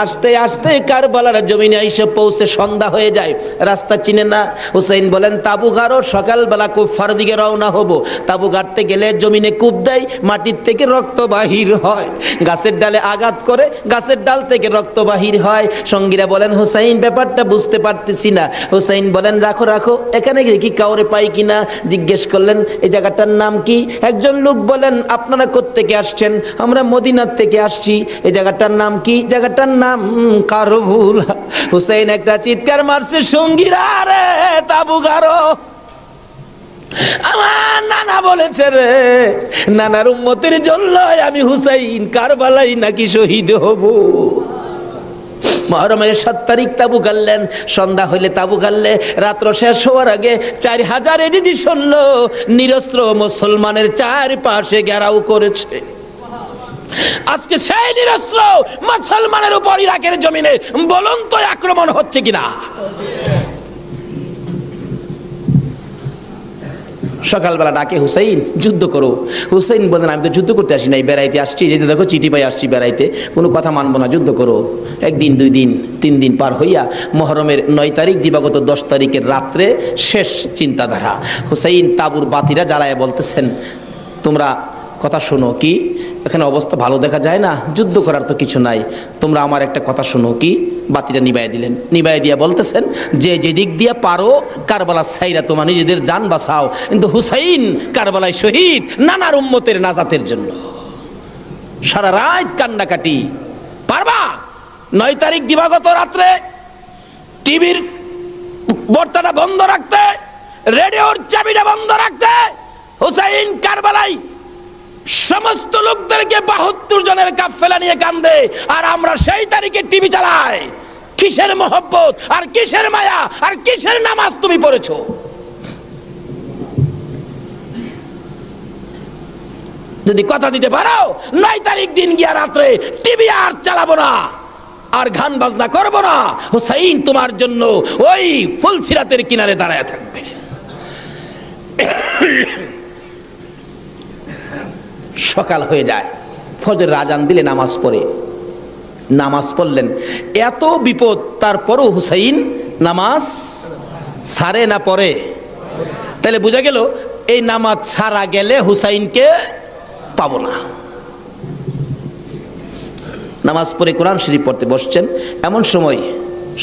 [SPEAKER 1] আস্তে আস্তে কারবালার জমিনে এসে পৌঁছে সন্ধ্যা হয়ে যায়। রাস্তা চিনে না। হুসাইন বলেন তাবু গাড়ো, সকালবেলা কুফার দিকে রওনা হব। তাবু গাড়তে গেলে জমিনে কূপ দেয়, মাটির থেকে রক্ত বাহির হয়। গাছের ডালে আঘাত করে, গাছের ডাল থেকে রক্ত বাহির হয়। সঙ্গীরা বলেন হুসাইন ব্যাপারটা বুঝতে পারতেছি না। হুসাইন বলেন রাখো রাখো, এখানে কি কাউরে পাই কিনা জিজ্ঞেস করলেন, এই জায়গাটার নাম কি? একজন লোক বলেন আপনারা কোত্থেকে আসছেন? আমরা মদিনার থেকে আসছি। এই জায়গাটার নাম কি? জায়গাটার নাম কারবুলা। হুসাইন একটা চিৎকার মারছে, সঙ্গীরা রে তাবু গাড়ো। আমার নানা বলেছে রে, নানার উম্মতের জন্য আমি হুসাইন কারবালাই নাকি শহীদ হব। মুহররমের 7 তারিখ তাবু গাড়লেন। সন্ধ্যা হইলে তাবু গাড়লে রাত্র শেষ হওয়ার আগে 4000 এডিশন নিরস্ত্র মুসলমানের চারপাশে ঘেরাও করেছে। আজকে সেই নিরস্ত্র মুসলমানের উপর ইরাকের জমিনে বলুন তো আক্রমণ হচ্ছে কিনা? সকালবেলা ডাকে হুসাইন যুদ্ধ করো। হুসাইন বলেন আমি তো যুদ্ধ করতে আসি নাই, বেড়াইতে আসছি। যেতে দেখো চিঠি পাই আসছি বেড়াইতে, কোনো কথা মানবো না, যুদ্ধ করো। একদিন 2 দিন 3 দিন পার হইয়া মুহররমের 9 তারিখ দিবাগত 10 তারিখের রাত্রে শেষ চিন্তাধারা। হুসাইন তাবুর বাতিরা জ্বালায় বলতেছেন, তোমরা কথা শোনো। কি এখানে অবস্থা ভালো দেখা যায় না, যুদ্ধ করার তো কিছু নাই, তোমরা আমার একটা কথা শোনো। কি? বাতিটা নিবাই দিলেন। নিবাই দিয়া বলতেছেন, যে যেদিক দিয়া পারো কারবালা ছাইরা তোমার নিজেদের জান বাঁচাও, কিন্তু হুসাইন কারবালায় শহীদ নানার উম্মতের নাজাতের জন্য। সারা রাত কান্নাকাটি। পারবা? 9 তারিখ দিবাগত রাত্রে টিভির বার্তাটা বন্ধ রাখতে, রেডিওর চাবিটা বন্ধ রাখতে, হুসাইন কারবালায় সমস্ত লোকদেরকে 72 জনের কাফেলা নিয়ে কান্দে, আর আমরা সেই তারিখে টিভি চালাই। কিসের মহব্বত আর কিসের মায়া আর কিসের নামাজ তুমি পড়েছো? যদি কথা দিতে পারো 9 তারিখ দিন গিয়া রাত্রে টিভি আর চালাবো না, আর গান বাজনা করবো না, হুসাইন তোমার জন্য ওই ফুলসিরাতের কিনারে দাঁড়ায় থাকবে। সকাল হয়ে যায়, ফজর আজান দিলে নামাজ পড়ে, নামাজ পড়লেন। এত বিপদ তারপরও হুসাইন নামাজ ছাড়ে না পড়ে। তাহলে বোঝা গেল এই নামাজ ছাড়া গেলে হুসাইনকে পাবো না। নামাজ পড়ে কোরআন শরীফ পড়তে বসছেন, এমন সময়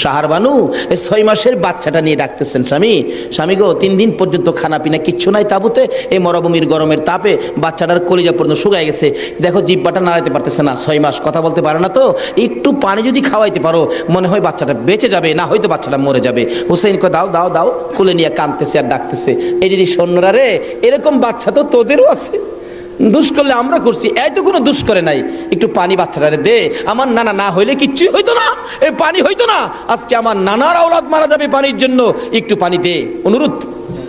[SPEAKER 1] শাহরবানু এই 6 মাসের বাচ্চাটা নিয়ে ডাকতেছেন, স্বামী গো 3 দিন পর্যন্ত খানা পিনা কিচ্ছু নাই তাবুতে, এই মরুভূমির গরমের তাপে বাচ্চাটার কলিজা পর্যন্ত শুকায় গেছে, দেখো জিহ্বাটা নাড়াতে পারতেছে না, 6 মাস কথা বলতে পারে না, তো একটু পানি যদি খাওয়াইতে পারো মনে হয় বাচ্চাটা বেঁচে যাবে, না হয়তো বাচ্চাটা মরে যাবে। হুসাইন কয় দাও দাও দাও, কোলে নিয়ে কাঁদতেছে আর ডাকতেছে, এই দিদি সৈন্যরা রে, এরকম বাচ্চা তো তোদেরও আছে, দুষ করলে আমরা করছি, এই তো কোনো দুষ করে নাই, একটু পানি বাচ্চাটারে দে, আমার নানা না হইলে কিচ্ছুই হইতো না, এই পানি হইতো না, আজকে আমার নানার আওলাদ মারা যাবে পানির জন্য, একটু পানি দে, অনুরোধ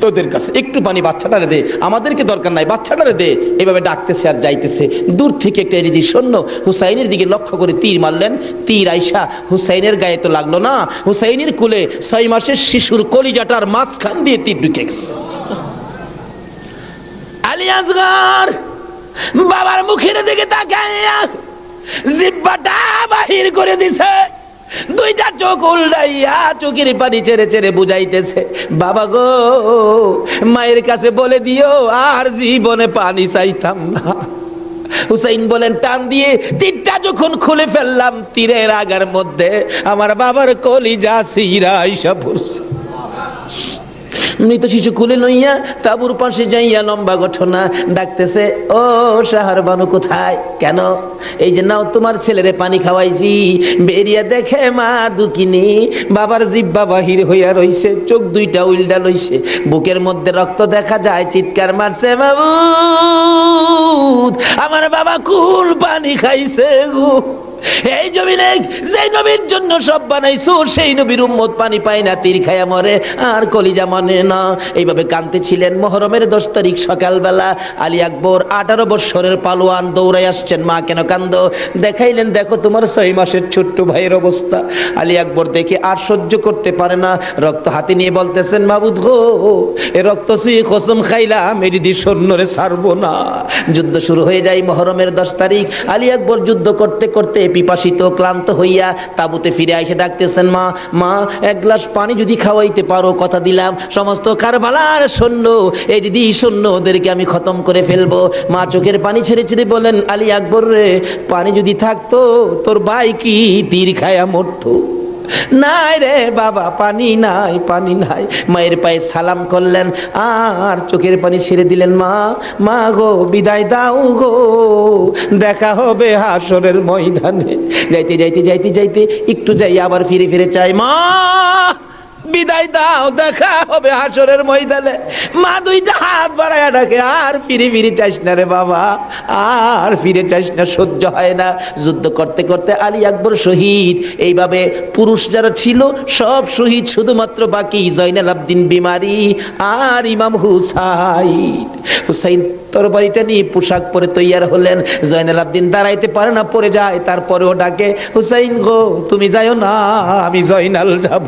[SPEAKER 1] তোদের কাছে, একটু পানি বাচ্চাটারে দে, আমাদেরকে দরকার নাই, বাচ্চাটারে দে। এভাবে ডাকতেছে আর যাইতেছে। দূর থেকে একটা এরিদি সৈন্য হুসাইনের দিকে লক্ষ্য করে তীর মারলেন, তীর আইসা হুসাইনের গায়ে তো লাগলো না, হুসাইনের কুলে 6 মাসের শিশুর কলিজাটার মাঝখান দিয়ে তীর ঢুকে গেছে। আলী আসগর বাবার মুখের দিকে তাকাইয়া জিহ্বাটা বাহির করে দিছে, 2টা চোখ উল্টাইয়া চোখের পানি ছেড়ে ছেড়ে বুঝাইতেছে, বাবা গো মায়ের কাছে বলে দিও আর জীবনে পানি চাইতাম না। হুসাইন বলেন টান দিয়ে তীরটা যখন খুলে ফেললাম, তীরের আগার মধ্যে আমার বাবার কলিজা ছিঁড়া আইসা পড়ছে। মৃত শিশু কুলে লইয়া তাবুর পাশে যাইয়া লম্বা ঘটনা ডাকতেছে, ও শাহরবানু কোথায়? কেন? এই যে নাও তোমার ছেলেরে পানি খাওয়াইছি, বেরিয়ে দেখে মা দুকিনি বাবার জিহ্বা বাহির হইয়া রইছে, চোখ 2টা উল্টা লইছে, বুকের মধ্যে রক্ত দেখা যায়, চিৎকার মারছে, মাবুদ আমার বাবা কোন পানি খাইছে গো? এই জমিনে যে নবীর জন্য সব বানাইছো সেই নবীর উম্মত পানি পায় না, তীর খায়া মরে আর কলিজা মানে না। এইভাবে কাঁদতেছিলেন। মুহররমের 10 তারিখ সকালবেলা আলী আকবর 18 বছরের পালোয়ান দৌড়াই আসছেন। মা কেন কান্দো? দেখাইলেন দেখো তোমার 6 মাসের ছোট্ট ভাইয়ের অবস্থা। আলী আকবর দেখে আর সহ্য করতে পারে না, রক্ত হাতে নিয়ে বলতেছেন, মাবুদ গো এ রক্ত ছুঁয়ে কসম খাইলাম এই যদি সৈন্যরে ছাড়বো না। যুদ্ধ শুরু হয়ে যায় মুহররমের 10 তারিখ। আলী আকবর যুদ্ধ করতে করতে পিপাসিত ক্লান্ত হইয়া তাবুতে ফিরে এসে ডাকতেছেন, মা মা 1 গ্লাস পানি যদি খাওয়াইতে পারো কথা দিলাম সমস্ত কারবালার সৈন্য এই দিদি সৈন্য ওদেরকে আমি খতম করে ফেলবো। মা চোখের পানি ছেড়ে ছেড়ে বলেন, আলী আকবর রে পানি যদি থাকতো তোর ভাই কি তীর খায়া মরতো? নাই রে বাবা, পানি নাই, পানি নাই। মায়ের পায়ে সালাম করলেন আর চোখের পানি ছেড়ে দিলেন। মা মা গো বিদায় দাও গো, দেখা হবে হাসরের ময়দানে। যাইতে যাইতে যাইতে যাইতে একটু যাই আবার ফিরে ফিরে চাই, মা বিদায় দাও, দেখা হবে হাসরের ময়দানে। মা 2টা হাত বাড়ায়া ডাকে, আর ফিরে ফিরে চাইস না রে বাবা, আর ফিরে চাইস না, সহ্য হয় না। যুদ্ধ করতে করতে আলী আকবর শহীদ। এইভাবে পুরুষ যারা ছিল সব শহীদ, শুধুমাত্র বাকি জয়নাল আবদিন বিমারি আর ইমাম হুসাইন। হুসাইন তরবারিটা নিয়ে পোশাক পরে তৈয়ার হলেন। জয়নাল আবদিন দাঁড়াইতে পারে না, পড়ে যায়, তারপরেও ডাকে, হুসাইন গো তুমি যাইও না, আমি জয়নাল যাব।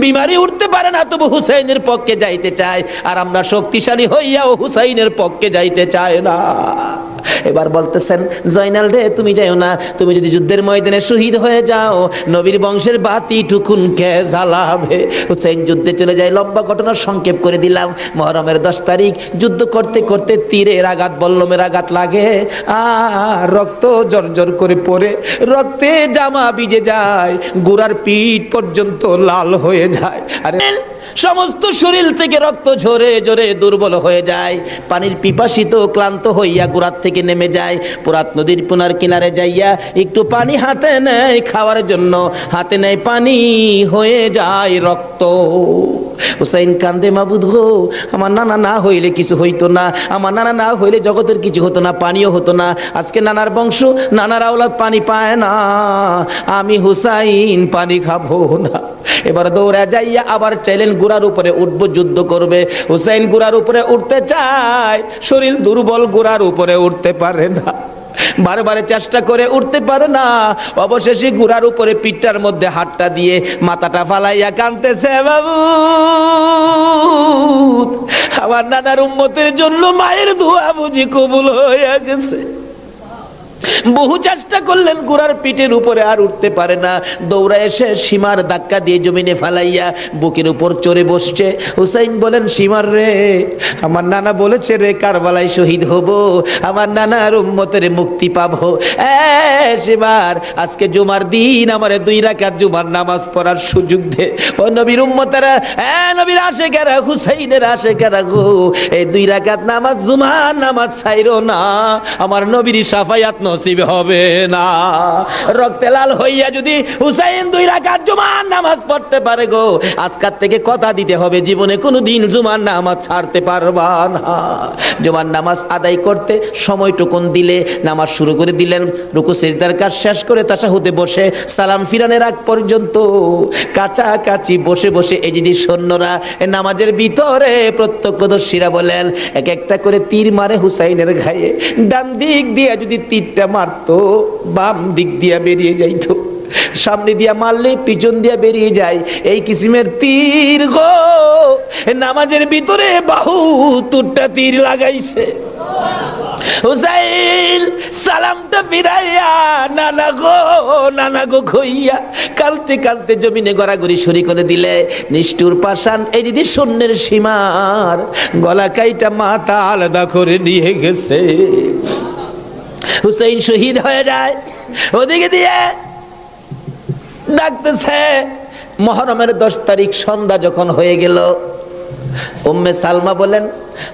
[SPEAKER 1] বিমারি উঠতে পারে না, তবু হুসাইনের পক্ষে যাইতে চায়, আর আমরা শক্তিশালী হইয়াও হুসাইনের পক্ষে যাইতে চায় না। এবার বলতেছেন, জয়নাল রে তুমি যাইও না, তুমি যদি যুদ্ধের ময়দানে শহীদ হয়ে যাও নবীর বংশের বাতি টুকুন কে জ্বালাবে। হুসাইন যুদ্ধে চলে যায়। লম্বা ঘটনা সংক্ষেপ করে দিলাম। মুহররমের 10 তারিখ যুদ্ধ করতে করতে তীরের আঘাত বল্লমের আঘাত লাগে আর রক্ত জর্জর করে পড়ে, রক্তে জামা ভিজে যায়, গোড়ার পিঠ পর্যন্ত লাল হয়ে যায়। আরে সমস্ত শরীর থেকে রক্ত ঝরে ঝরে দুর্বল হয়ে যায়, পানির পিপাসিত ক্লান্ত হইয়া গোড়ার থেকে নেমে যায়, পুরাত নদীর পুনার কিনারে যাইয়া একটু পানি হাতে নেয় খাওয়ার জন্য, হাতে নেয় পানি, হয়ে যায় রক্ত। হুসাইন কান্দে, মাবুদ গো, আমার নানা না হইলে কিছু হইতো না, আমার নানা না হইলে জগতের কিছু হতো না, পানিও হতো না। আজকে নানার বংশ, নানার আওলাদ পানি পায় না, আমি হুসাইন পানি খাবো না। এবার দৌড়া যাইয়া আবার চাইলেন ঘোড়ার উপরে উঠবো, যুদ্ধ করবে। হুসাইন ঘোড়ার উপরে উঠতে চায়, শরীর দুর্বল, ঘোড়ার উপরে উঠতে পারে না, বারবার চেষ্টা করে উঠতে পারে না। অবশেষে ঘোড়ার উপরে পিঠটার মধ্যে হাতটা দিয়ে মাথাটা ফালাইয়া কাঁদতেছে, বাবু আমার নানার উম্মতের জন্য মায়ের দোয়া বুঝি কবুল হয়ে গেছে। বহু চেষ্টা করলেন, ঘোড়ার পিঠের উপরে আর উঠতে পারে না। দৌড়া এসে সীমার ধাক্কা দিয়ে জমিনে ফালাইয়া বুকের উপর চড়ে বসছে। হুসাইন বলেন, সীমার রে, আমার নানা বলেছে রে কারবালায় শহীদ হব, আমার নানার উম্মতের মুক্তি পাবো। সীমার, আজকে জুমার দিন আমারে 2 রাকাত জুমার নামাজ পড়ার সুযোগ দে। ও নবীর উম্মতেরা, নবীর আশেকেরা, হুসাইনের আশেকেরা গো, এই 2 রাকাত নামাজ, জুমার নামাজ ছাইরো না, আমার নবীর শাফায়াত নসিব হবে না। রক্তে লাল হইয়া যদি হুসাইন 2 রাকাত জুমার নামাজ পড়তে পারে গো, আজকাল থেকে কথা দিতে হবে, জীবনে কোনো দিন জুমার নামাজ ছাড়তে পারবা না। জুমার নামাজ আদায় করতে সময়টুকুন দিলে নামাজ শুরু করে দিলেন। রুকু সিজদার কাজ শেষ করে তাশাহুদে বসে সালাম ফিরানের আগ পর্যন্ত কাছাকাছি বসে বসে এই যদি সৈন্যরা নামাজের ভিতরে প্রত্যক্ষদর্শীরা বলেন, এক একটা করে তীর মারে হুসাইনের গায়ে। ডান দিক দিয়ে যদি তীরটা মারতো, বাম দিক দিয়া বেরিয়ে যাইতো, সামনে দিয়া মারলে পিছন দিয়া বেরিয়ে যায়, এই কিসিমের তীর গো। নামাজের ভিতরে 72টা তীর লাগাইছে। হুসাইন সালামটা ফিরাইয়া নানা গো কইয়া কালতে কালতে জমিনে গড়াগড়ি শুরু করে দিলে। নিষ্ঠুর পাষাণ এই যদি সৈন্যের সীমার গলা কাইটা মাথা আলাদা করে নিয়ে গেছে। হুসাইন শহীদ হয়ে যায়। ওদিকে দিয়ে ডাকতেছে। মুহররমের 10 তারিখ সন্ধ্যা যখন হয়ে গেল, উম্মে সালমা বলেন,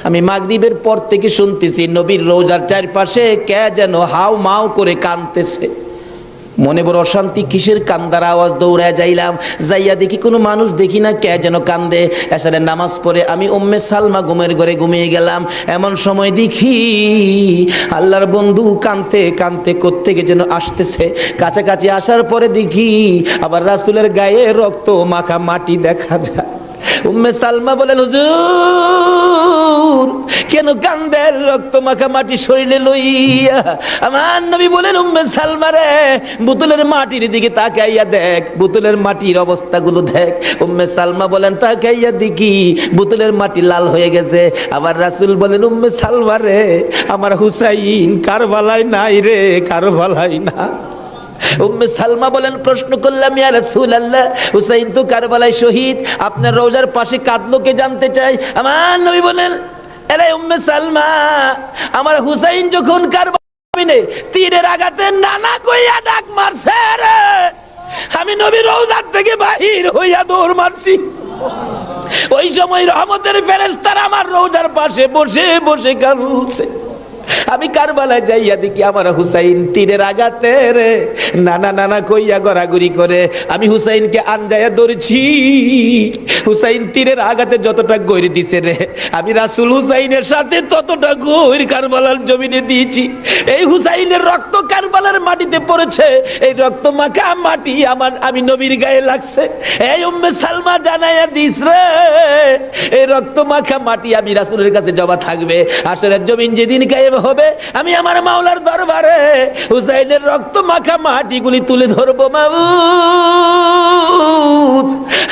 [SPEAKER 1] আমি মাগরিবের পর থেকে শুনতেছি নবীর রওজার চারপাশে কে যেন হাউ মাউ করে কাঁদতেছে। মনে বড় অশান্তি, কিসের কান্দার আওয়াজ? দৌড়ায় যাইলাম, যাইয়া দেখি কোনো মানুষ দেখি না, কে যেন কান্দে। এসারে নামাজ পড়ে আমি উম্মে সালমা ঘুমের ঘরে ঘুমিয়ে গেলাম। এমন সময় দেখি আল্লাহর বন্ধু কাঁদতে কাঁদতে কোত্থেকে যেন আসতেছে। কাছাকাছি আসার পরে দেখি আবার রাসূলের গায়ে রক্ত মাখা মাটি দেখা যায়। উম্মে সালমা বলেন, হুজুর কেন কান্দেন রক্ত মাখা মাটি শরীরে লইয়া? আমার নবী বলেন, উম্মে সালমা রে, বোতলের মাটির দিকে তাকাইয়া দেখ, বোতলের মাটির অবস্থাগুলো দেখ। উম্মে সালমা বলেন, তাকাইয়া দেখি বোতলের মাটি লাল হয়ে গেছে। আবার রাসূল বলেন, উম্মে সালমা রে, আমার হুসাইন কারবালায় নাই রে, কারবালায় না। উম্মে সালমা বলেন, প্রশ্ন করলাম, ইয়া রাসূলুল্লাহ, হুসাইন তো কারবালায় শহীদ, আপনার রওজার পাশে কাঁদলো কে জানতে চাই। আমার নবী বলেন, আরে উম্মে সালমা, আমার হুসাইন যখন কারবালায় তীরের আঘাতে নানা কইয়া ডাক মারছে রে, আমি নবী রওজার থেকে বাহির হইয়া দৌড় মারছি। ওই সময় রহমতের ফেরেশতারা আমার রওজার পাশে বসে বসে কাঁদছে। আমি কারবালায় যাইয়া দেখি আমার হুসাইন তীরের আঘাতে রে নানা নানা কইয়া গড়াগড়ি করে। আমি হুসাইনকে আনজায়া ধরছি। হুসাইন তীরের আঘাতে যতটা গৈর দিছে রে, আমি রাসূল হুসাইনের সাথে ততটা গৈর কারবালার জমিনে দিয়েছি। এই হুসাইনের রক্ত কারবালার মাটিতে পড়েছে, এই রক্ত মাখা মাটি আমি নবীর গায়ে লাগছে। এই উম্মে সালমা জানাইয়া দিস রে, এই রক্ত মাখা মাটি আমি রাসূলের কাছে জমা থাকবে। হাশরের জমিন যেদিন কায়েম হবে, আমি আমার মাওলার দরবারে হুসাইনের রক্ত মাখা মাটিগুলি তুলে ধরবো। মাবুদ,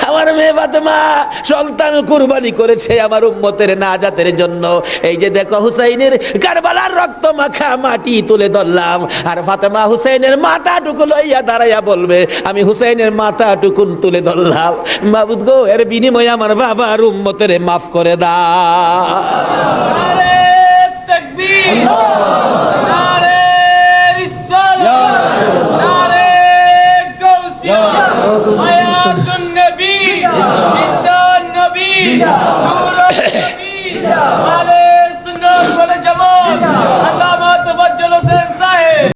[SPEAKER 1] আমার মেয়ে ফাতেমা সন্তান কুরবানি করেছে আমার উম্মতের নাজাতের জন্য। এই যে দেখো হুসাইনের কারবালার রক্ত মাখা মাটি তুলে ধরলাম। আর ফাতেমা হুসাইনের মাথাটুকু লইয়া দাঁড়াইয়া বলবে, আমি হুসাইনের মাথাটুকু তুলে ধরলাম। মাবুদ গো, এর বিনিময়ে আমার বাবার উম্মতের মাফ করে দাও।
[SPEAKER 2] নারে রিসালাত, নারে গাউসিয়া, হায়াতুন নবী, জিন্দান নবী। জিন্দাবাদ